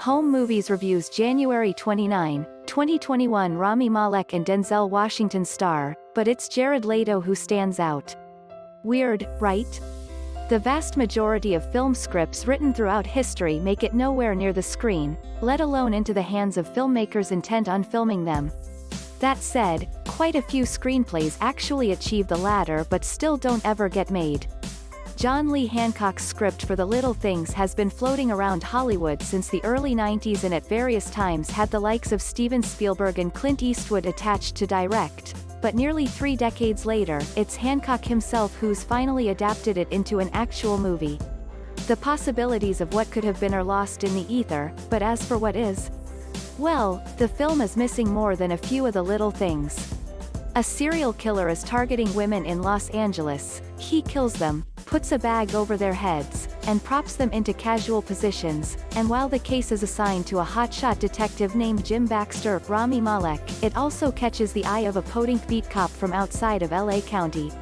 Home Movies Reviews January 29, 2021. Rami Malek and Denzel Washington star, but it's Jared Leto who stands out. Weird, right? The vast majority of film scripts written throughout history make it nowhere near the screen, let alone into the hands of filmmakers intent on filming them. That said, quite a few screenplays actually achieve the latter but still don't ever get made. Lee Hancock's script for The Little Things has been floating around Hollywood since the early 90s and at various times had the likes of Steven Spielberg and Clint Eastwood attached to direct, but nearly 3 decades later, it's Hancock himself who's finally adapted it into an actual movie. The possibilities of what could have been are lost in the ether, but as for what is, well, the film is missing more than a few of the little things. A serial killer is targeting women in Los Angeles. He kills them, puts a bag over their heads, and props them into casual positions, and while the case is assigned to a hotshot detective named Jim Baxter, Rami Malek, it also catches the eye of a podunk beat cop from outside of LA County.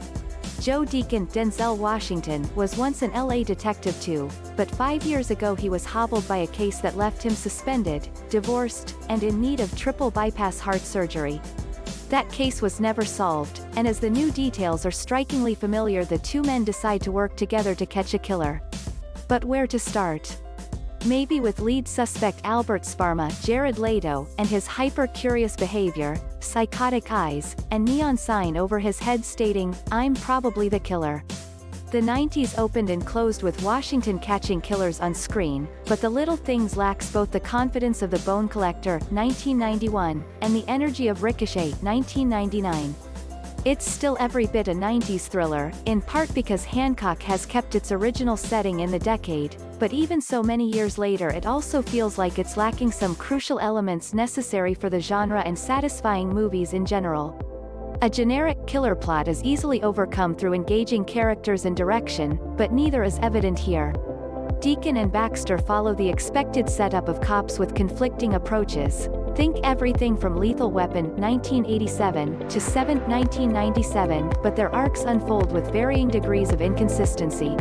Deacon and Denzel Washington was once an LA detective too, but 5 years ago he was hobbled by a case that left him suspended, divorced, and in need of triple bypass heart surgery. That case was never solved, and as the new details are strikingly familiar, the two men decide to work together to catch a killer. But where to start? Maybe with lead suspect Albert Sparma, Jared Leto, and his hyper-curious behavior, psychotic eyes, and neon sign over his head stating, "I'm probably the killer." The 90s opened and closed with Washington catching killers on screen, but The Little Things lacks both the confidence of The Bone Collector, 1991, and the energy of Ricochet, 1999. It's still every bit a 90s thriller, in part because Hancock has kept its original setting in the decade, but even so many years later it also feels like it's lacking some crucial elements necessary for the genre and satisfying movies in general. A generic killer plot is easily overcome through engaging characters and direction, but neither is evident here. Deacon and Baxter follow the expected setup of cops with conflicting approaches. Think everything from Lethal Weapon 1987 to 7 1997, but their arcs unfold with varying degrees of inconsistency.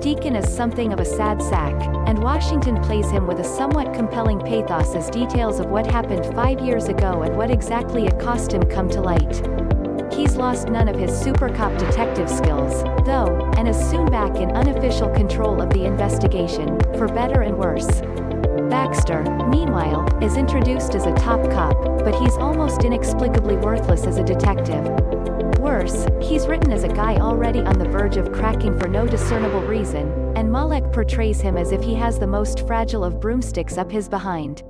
Deacon is something of a sad sack, and Washington plays him with a somewhat compelling pathos as details of what happened 5 years ago and what exactly it cost him come to light. He's lost none of his supercop detective skills, though, and is soon back in unofficial control of the investigation, for better and worse. Baxter, meanwhile, is introduced as a top cop, but he's almost inexplicably worthless as a detective. Worse, he's written as a guy already on the verge of cracking for no discernible reason, and Malek portrays him as if he has the most fragile of broomsticks up his behind.